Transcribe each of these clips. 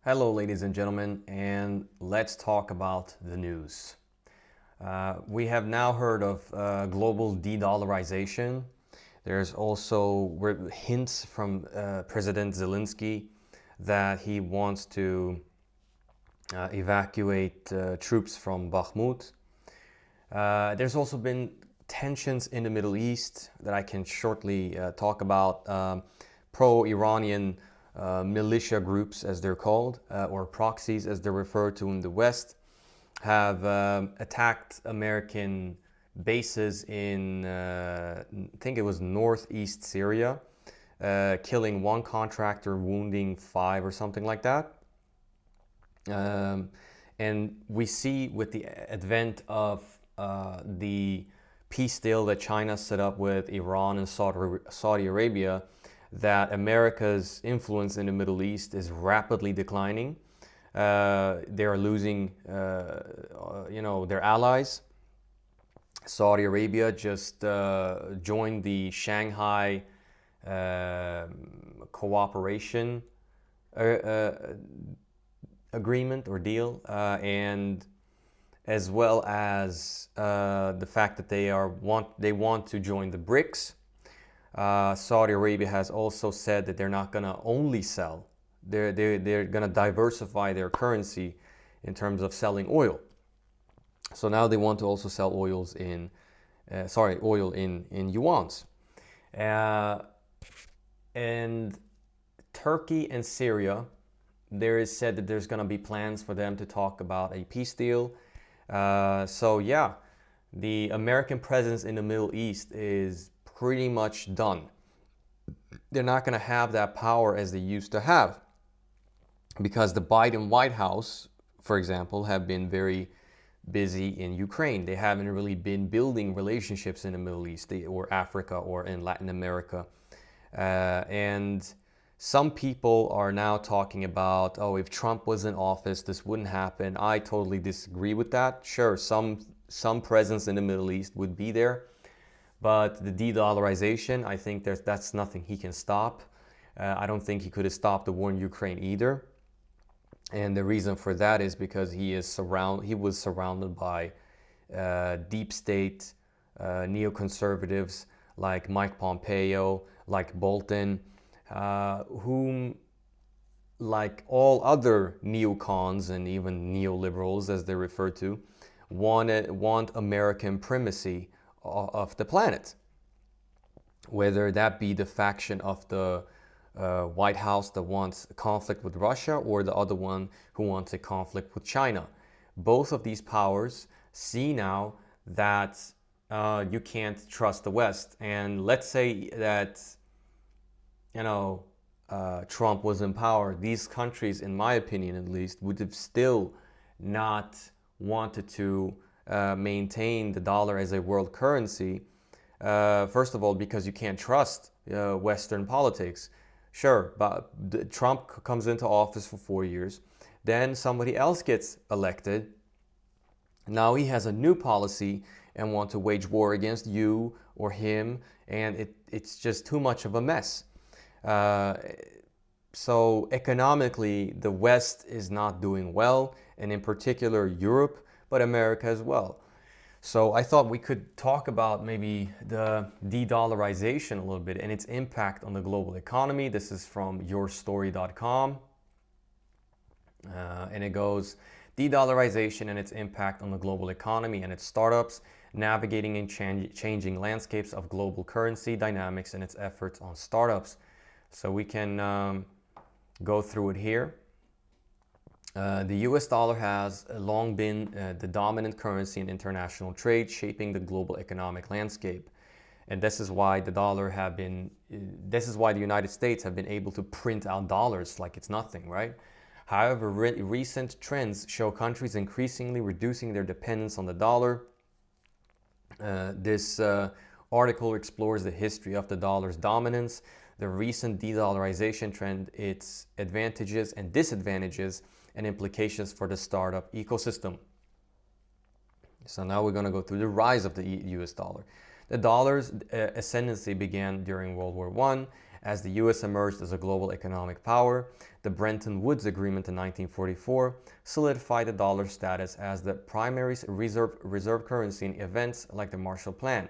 Hello, ladies and gentlemen, and let's talk about the news. We have now heard of global de-dollarization. There's also hints from President Zelensky that he wants to evacuate troops from Bakhmut. There's also been tensions in the Middle East that I can shortly talk about. Pro-Iranian militia groups, as they're called, or proxies, as they're referred to in the West, have attacked American bases in, I think it was northeast Syria, killing one contractor, wounding 5 or something like that. And we see with the advent of the peace deal that China set up with Iran and Saudi Arabia, that America's influence in the Middle East is rapidly declining. They are losing, their allies. Saudi Arabia just joined the Shanghai cooperation agreement or deal, and as well as the fact that they want to join the BRICS. Saudi Arabia has also said that they're not going to only sell, they're going to diversify their currency in terms of selling oil. So now they want to also sell oil in yuans. And Turkey and Syria, there is said that there's going to be plans for them to talk about a peace deal. So yeah, the American presence in the Middle East is pretty much done. They're not going to have that power as they used to have, because the Biden White House, for example, have been very busy in Ukraine. They haven't really been building relationships in the Middle East or Africa or in Latin America. And some people are now talking about, oh, if Trump was in office, this wouldn't happen. I totally disagree with that. Sure, some presence in the Middle East would be there, but the de-dollarization, I think that's nothing he can stop. I don't think he could have stopped the war in Ukraine either. And the reason for that is because he was surrounded by deep state neoconservatives like Mike Pompeo, like Bolton, whom, like all other neocons and even neoliberals, as they're referred to, want American primacy of the planet, whether that be the faction of the White House that wants a conflict with Russia or the other one who wants a conflict with China. Both of these powers see now that you can't trust the West. And let's say that Trump was in power, these countries, in my opinion at least, would have still not wanted to maintain the dollar as a world currency. First of all, because you can't trust Western politics. Sure, but Trump comes into office for 4 years, then somebody else gets elected. Now he has a new policy and want to wage war against you or him, and it's just too much of a mess. So economically, the West is not doing well, and in particular Europe, but America as well. So I thought we could talk about maybe the de-dollarization a little bit and its impact on the global economy. This is from yourstory.com. And it goes, de-dollarization and its impact on the global economy and its startups, navigating and changing landscapes of global currency dynamics and its efforts on startups. So we can go through it here. The US dollar has long been the dominant currency in international trade, shaping the global economic landscape. And this is why the United States have been able to print out dollars like it's nothing, right? However, recent trends show countries increasingly reducing their dependence on the dollar. This article explores the history of the dollar's dominance, the recent de-dollarization trend, its advantages and disadvantages, and implications for the startup ecosystem. So now we're going to go through the rise of the US dollar. The dollar's ascendancy began during World War I As the US emerged as a global economic power, the Bretton Woods Agreement in 1944 solidified the dollar's status as the primary reserve currency in events like the Marshall Plan.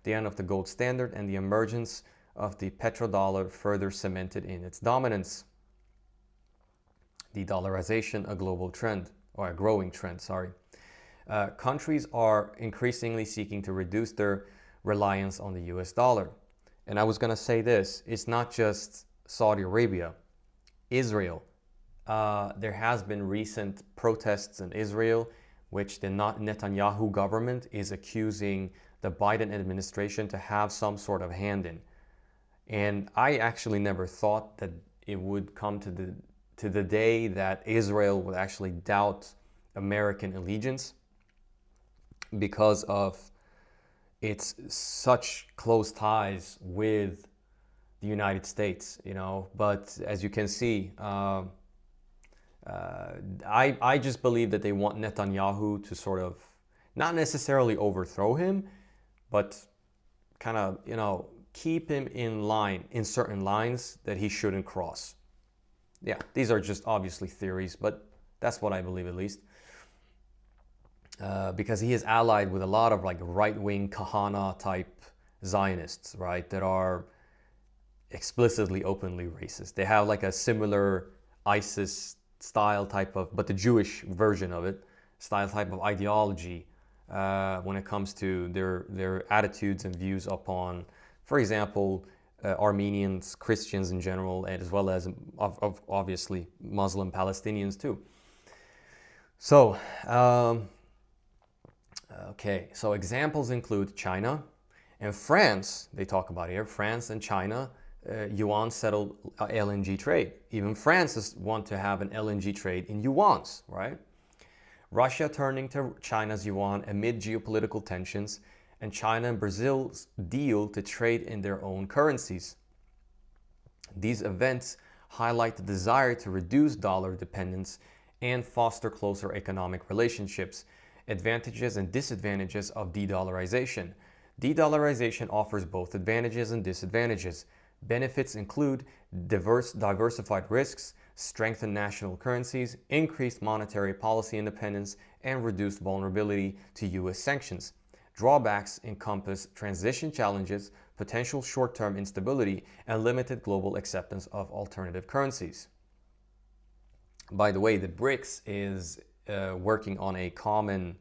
The end of the gold standard and the emergence of the petrodollar further cemented in its dominance. De-Dollarization, a global trend, or a growing trend, sorry. Countries are increasingly seeking to reduce their reliance on the US dollar. And I was going to say this, it's not just Saudi Arabia, Israel. There has been recent protests in Israel, which the Netanyahu government is accusing the Biden administration to have some sort of hand in. And I actually never thought that it would come to the day that Israel would actually doubt American allegiance because of its such close ties with the United States, you know. But as you can see, I just believe that they want Netanyahu to sort of not necessarily overthrow him, but kind of, you know, keep him in line, in certain lines that he shouldn't cross. Yeah, these are just obviously theories, but that's what I believe at least. Because he is allied with a lot of like right-wing Kahana type Zionists, right, that are explicitly, openly racist. They have like a similar ISIS style type of, but the Jewish version of it, style type of ideology when it comes to their attitudes and views upon, for example, Armenians, Christians in general, and as well as obviously Muslim Palestinians too. So, okay, so examples include China and France. They talk about here, France and China, yuan settled LNG trade. Even France want to have an LNG trade in yuans, right? Russia turning to China's yuan amid geopolitical tensions, and China and Brazil's deal to trade in their own currencies. These events highlight the desire to reduce dollar dependence and foster closer economic relationships. Advantages and disadvantages of de-dollarization. De-dollarization offers both advantages and disadvantages. Benefits include diversified risks, strengthened national currencies, increased monetary policy independence, and reduced vulnerability to US sanctions. Drawbacks encompass transition challenges, potential short-term instability, and limited global acceptance of alternative currencies. By the way, the BRICS is working on a common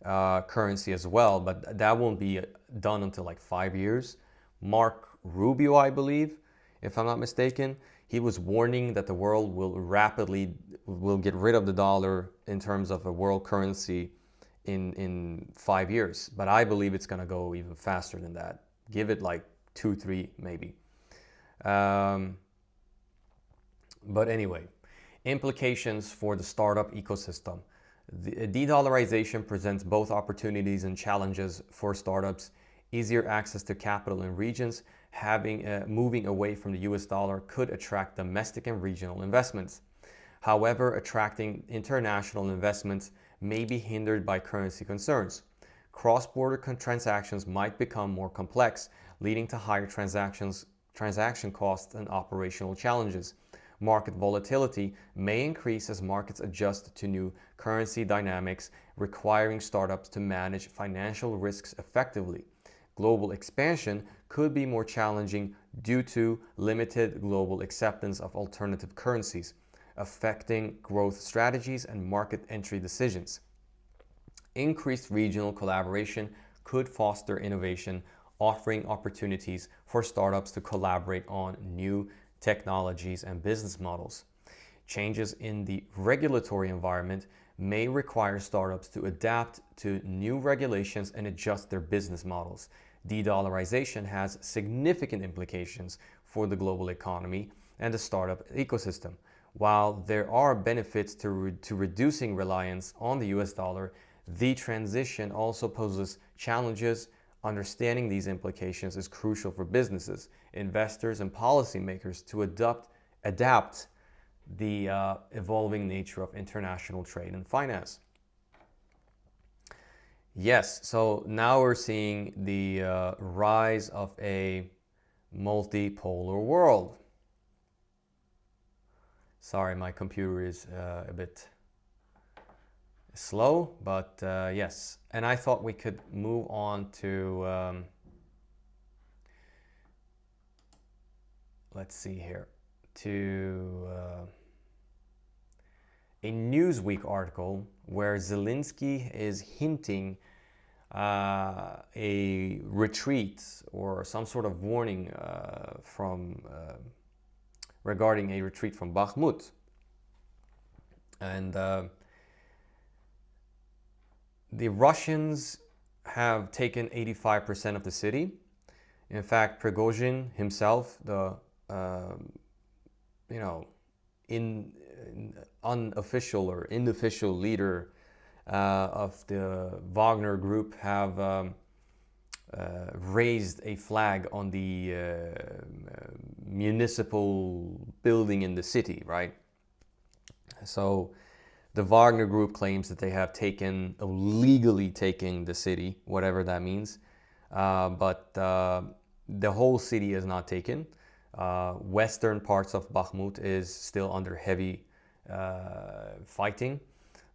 currency as well, but that won't be done until like 5 years. Mark Rubio, I believe, if I'm not mistaken, he was warning that the world will get rid of the dollar in terms of a world currency in 5 years. But I believe it's going to go even faster than that. Give it like 2, 3 maybe. But anyway, implications for the startup ecosystem. The de-dollarization presents both opportunities and challenges for startups. Easier access to capital in regions, moving away from the US dollar could attract domestic and regional investments. However, attracting international investments may be hindered by currency concerns. Cross-border transactions might become more complex, leading to higher transaction costs and operational challenges. Market volatility may increase as markets adjust to new currency dynamics, requiring startups to manage financial risks effectively. Global expansion could be more challenging due to limited global acceptance of alternative currencies, affecting growth strategies and market entry decisions. Increased regional collaboration could foster innovation, offering opportunities for startups to collaborate on new technologies and business models. Changes in the regulatory environment may require startups to adapt to new regulations and adjust their business models. De-dollarization has significant implications for the global economy and the startup ecosystem. While there are benefits to reducing reliance on the US dollar, the transition also poses challenges. Understanding these implications is crucial for businesses, investors, and policymakers to adapt the evolving nature of international trade and finance. Yes, so now we're seeing the rise of a multipolar world. Sorry, my computer is a bit slow, but yes. And I thought we could move on to, let's see here, to a Newsweek article where Zelensky is hinting a retreat or some sort of warning regarding a retreat from Bakhmut. And the Russians have taken 85% of the city. In fact, Prigozhin himself, the unofficial or unofficial leader of the Wagner group, have raised a flag on the municipal building in the city, right? So the Wagner group claims that they have legally taken the city, whatever that means. But the whole city is not taken. Western parts of Bakhmut is still under heavy fighting,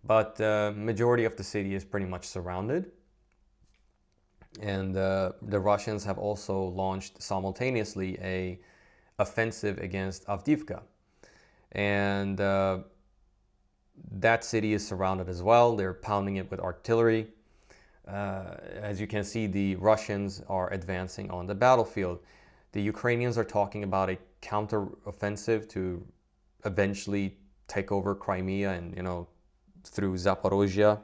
but majority of the city is pretty much surrounded. And the Russians have also launched simultaneously a offensive against Avdiivka. And that city is surrounded as well. They're pounding it with artillery. As you can see, the Russians are advancing on the battlefield. The Ukrainians are talking about a counter-offensive to eventually take over Crimea and, through Zaporozhye.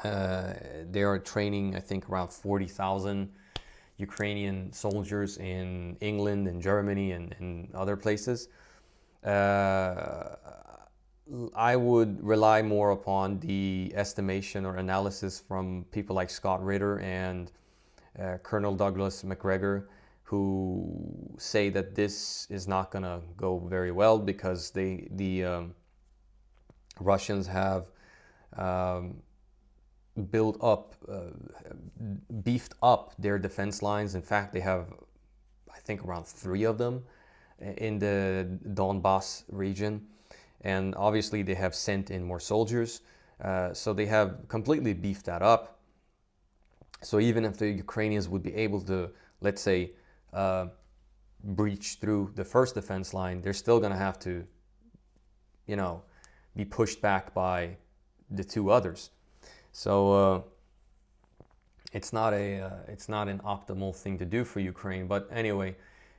They are training, I think, around 40,000 Ukrainian soldiers in England and Germany and other places. I would rely more upon the estimation or analysis from people like Scott Ritter and Colonel Douglas MacGregor, who say that this is not going to go very well because the Russians have beefed up their defense lines. In fact, they have, I think, around 3 of them in the Donbass region. And obviously they have sent in more soldiers. So they have completely beefed that up. So even if the Ukrainians would be able to, let's say, breach through the first defense line, they're still going to have to, be pushed back by the 2 others. So it's not an optimal thing to do for Ukraine. But anyway,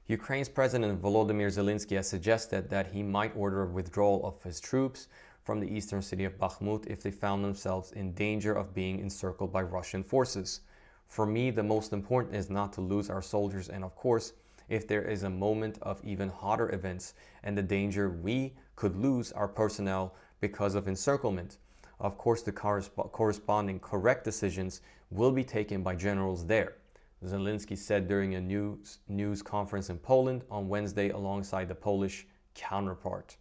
Ukraine's President Volodymyr Zelensky has suggested that he might order a withdrawal of his troops from the eastern city of Bakhmut if they found themselves in danger of being encircled by Russian forces. For me, the most important is not to lose our soldiers, and of course, if there is a moment of even hotter events and the danger we could lose our personnel because of encirclement, of course the corresponding correct decisions will be taken by generals there, Zelensky said during a news conference in Poland on Wednesday alongside the Polish counterpart.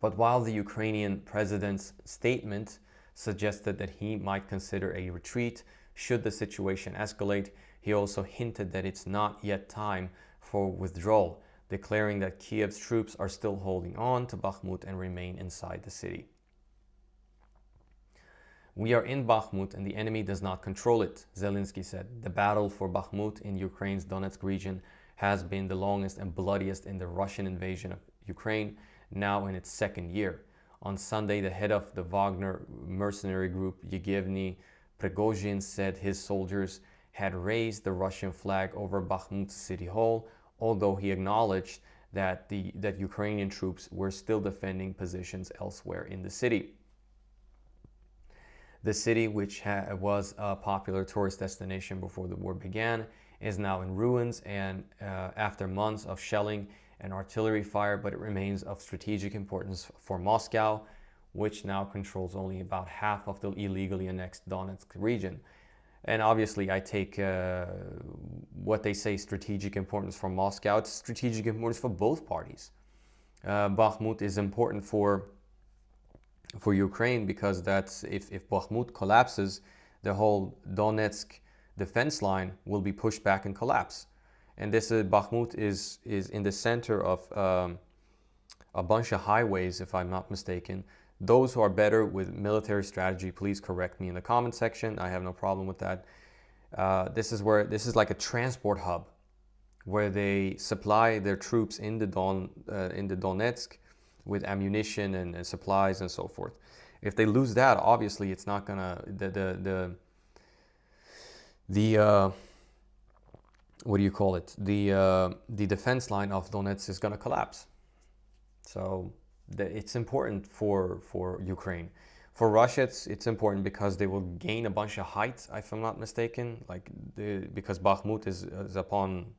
But while the Ukrainian president's statement suggested that he might consider a retreat should the situation escalate, he also hinted that it's not yet time for withdrawal, declaring that Kiev's troops are still holding on to Bakhmut and remain inside the city. We are in Bakhmut and the enemy does not control it, Zelensky said. The battle for Bakhmut in Ukraine's Donetsk region has been the longest and bloodiest in the Russian invasion of Ukraine, now in its 2nd year. On Sunday, the head of the Wagner mercenary group, Yevgeny Prigozhin, said his soldiers had raised the Russian flag over Bakhmut city hall, although he acknowledged that Ukrainian troops were still defending positions elsewhere in the city. The city, which was a popular tourist destination before the war began, is now in ruins and after months of shelling and artillery fire, but it remains of strategic importance for Moscow, which now controls only about half of the illegally annexed Donetsk region. And obviously, I take what they say strategic importance for Moscow. It's strategic importance for both parties. Bakhmut is important for Ukraine because that's if Bakhmut collapses, the whole Donetsk defense line will be pushed back and collapse. And this Bakhmut is in the center of a bunch of highways, if I'm not mistaken. Those who are better with military strategy, please correct me in the comment section. I have no problem with that. This is like a transport hub where they supply their troops in the Donetsk with ammunition and supplies and so forth. If they lose that, obviously it's not gonna the what do you call it? The defense line of Donetsk is gonna collapse. So it's important for Ukraine. For Russia, it's important because they will gain a bunch of height, if I'm not mistaken. Because Bakhmut is upon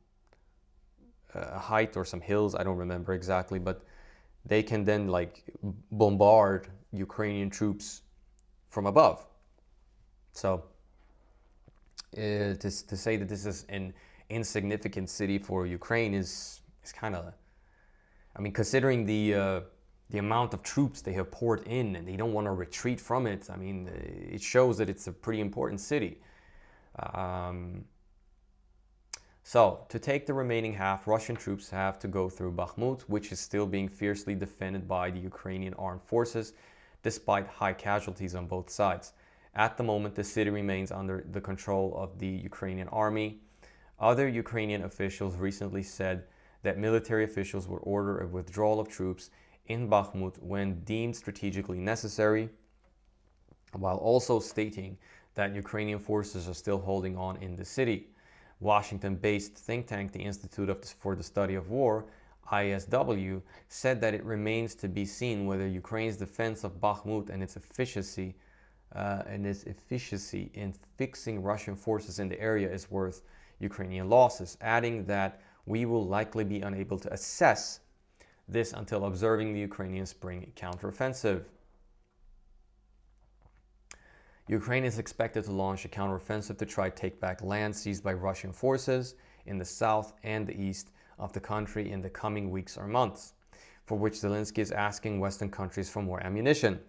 a height or some hills, I don't remember exactly, but they can then like bombard Ukrainian troops from above. So to say that this is an insignificant city for Ukraine is kind of, I mean, considering the amount of troops they have poured in and they don't want to retreat from it. I mean, it shows that it's a pretty important city. So to take the remaining half, Russian troops have to go through Bakhmut, which is still being fiercely defended by the Ukrainian armed forces, despite high casualties on both sides. At the moment, the city remains under the control of the Ukrainian army. Other Ukrainian officials recently said that military officials will order a withdrawal of troops in Bakhmut when deemed strategically necessary, while also stating that Ukrainian forces are still holding on in the city. Washington-based think tank, the Institute for the Study of War, ISW, said that it remains to be seen whether Ukraine's defense of Bakhmut and its efficiency in fixing Russian forces in the area is worth Ukrainian losses, adding that we will likely be unable to assess this until observing the Ukrainian spring counteroffensive. Ukraine is expected to launch a counteroffensive to try to take back land seized by Russian forces in the south and the east of the country in the coming weeks or months, for which Zelensky is asking Western countries for more ammunition.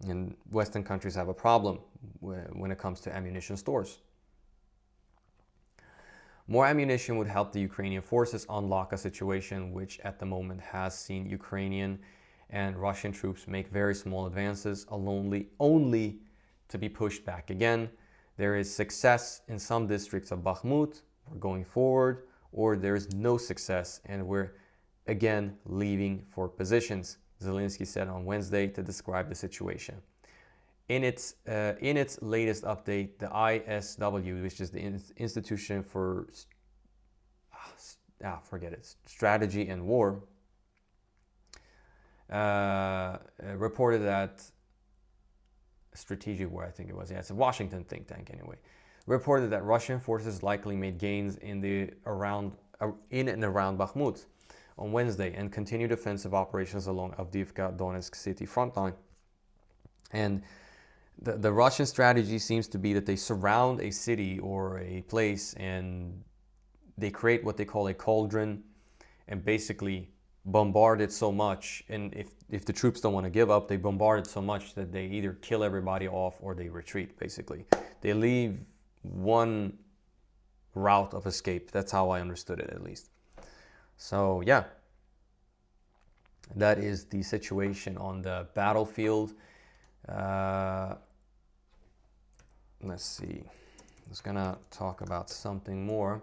And Western countries have a problem when it comes to ammunition stores. More ammunition would help the Ukrainian forces unlock a situation which at the moment has seen Ukrainian and Russian troops make very small advances, only to be pushed back again. There is success in some districts of Bakhmut, we're going forward, or there is no success and we're again leaving for positions, Zelensky said on Wednesday to describe the situation. In its latest update, the ISW, which is the Institution for Strategy and War, reported that Strategic War, I think it was. Yeah, it's a Washington think tank anyway. Reported that Russian forces likely made gains in and around Bakhmut on Wednesday and continued offensive operations along Avdiivka Donetsk city front line. And the Russian strategy seems to be that they surround a city or a place and they create what they call a cauldron and basically bombard it so much, and if the troops don't want to give up, they bombard it so much that they either kill everybody off or they retreat. Basically, they leave one route of escape. That's how I understood it, at least. So yeah, that is the situation on the battlefield. Let's see, I was gonna talk about something more.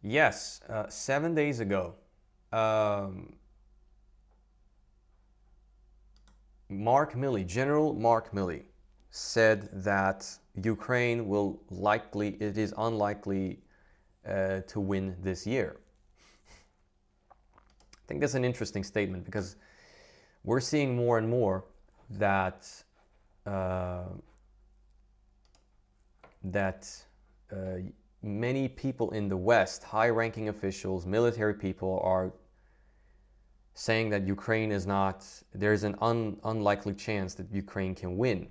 Yes, 7 days ago, General Mark Milley said that Ukraine it is unlikely to win this year. I think that's an interesting statement because we're seeing more and more that many people in the West, high-ranking officials, military people, are saying that Ukraine is not, there's an unlikely chance that Ukraine can win,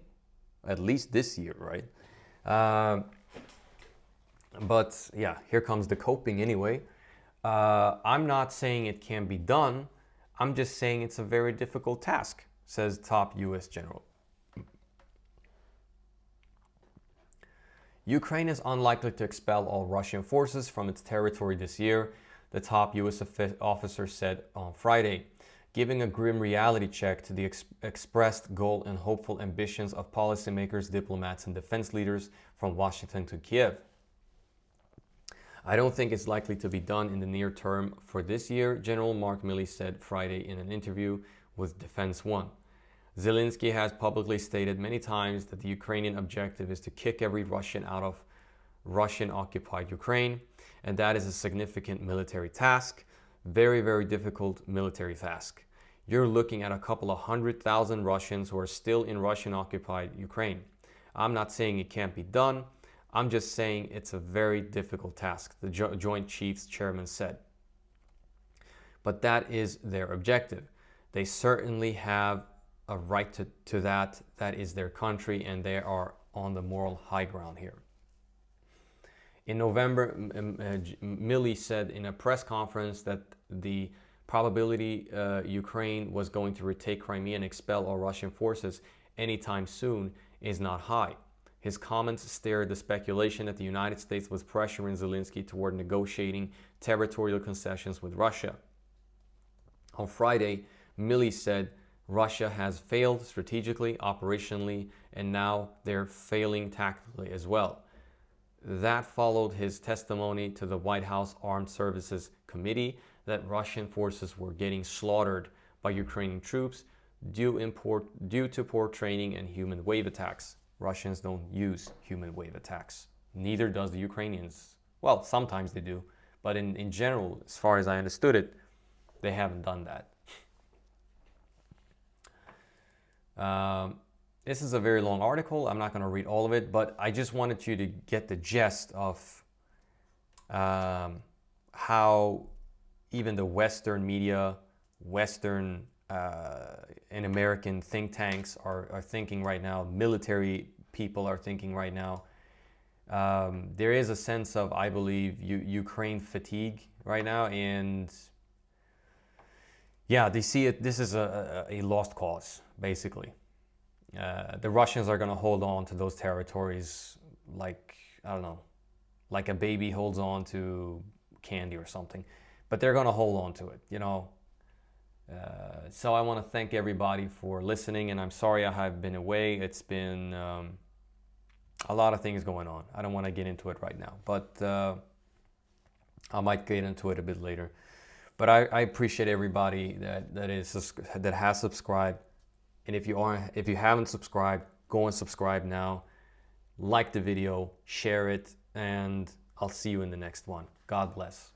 at least this year, right? But yeah, here comes the coping anyway. I'm not saying it can be done. I'm just saying it's a very difficult task, says top US general. Ukraine is unlikely to expel all Russian forces from its territory this year, the top US officer said on Friday, giving a grim reality check to the expressed goal and hopeful ambitions of policymakers, diplomats, and defense leaders from Washington to Kiev. I don't think it's likely to be done in the near term for this year, General Mark Milley said Friday in an interview with Defense One. Zelensky has publicly stated many times that the Ukrainian objective is to kick every Russian out of Russian-occupied Ukraine, and that is a significant military task, very, very difficult military task. You're looking at a couple of 100,000 Russians who are still in Russian-occupied Ukraine. I'm not saying it can't be done. I'm just saying it's a very difficult task, the Joint Chiefs Chairman said. But that is their objective. They certainly have a right to that. That is their country, and they are on the moral high ground here. In November, Milley said in a press conference that the probability Ukraine was going to retake Crimea and expel all Russian forces anytime soon is not high. His comments stirred the speculation that the United States was pressuring Zelensky toward negotiating territorial concessions with Russia. On Friday, Milley said Russia has failed strategically, operationally, and now they're failing tactically as well. That followed his testimony to the White House Armed Services Committee that Russian forces were getting slaughtered by Ukrainian troops due to poor training and human wave attacks. Russians don't use human wave attacks. Neither does the Ukrainians. Well, sometimes they do, but in general, as far as I understood it, they haven't done that. This is a very long article. I'm not going to read all of it, but I just wanted you to get the gist of how even the Western media, Western and American think tanks are thinking right now. Military people are thinking right now. There is a sense of, I believe, Ukraine fatigue right now, and yeah, they see it. This is a lost cause, basically. The Russians are going to hold on to those territories like, I don't know, like a baby holds on to candy or something, but they're going to hold on to it, you know. So I want to thank everybody for listening, and I'm sorry I have been away. It's been a lot of things going on. I don't want to get into it right now, but I might get into it a bit later. But I appreciate everybody that has subscribed, and if you haven't subscribed, go and subscribe now. Like the video, share it, and I'll see you in the next one. God bless.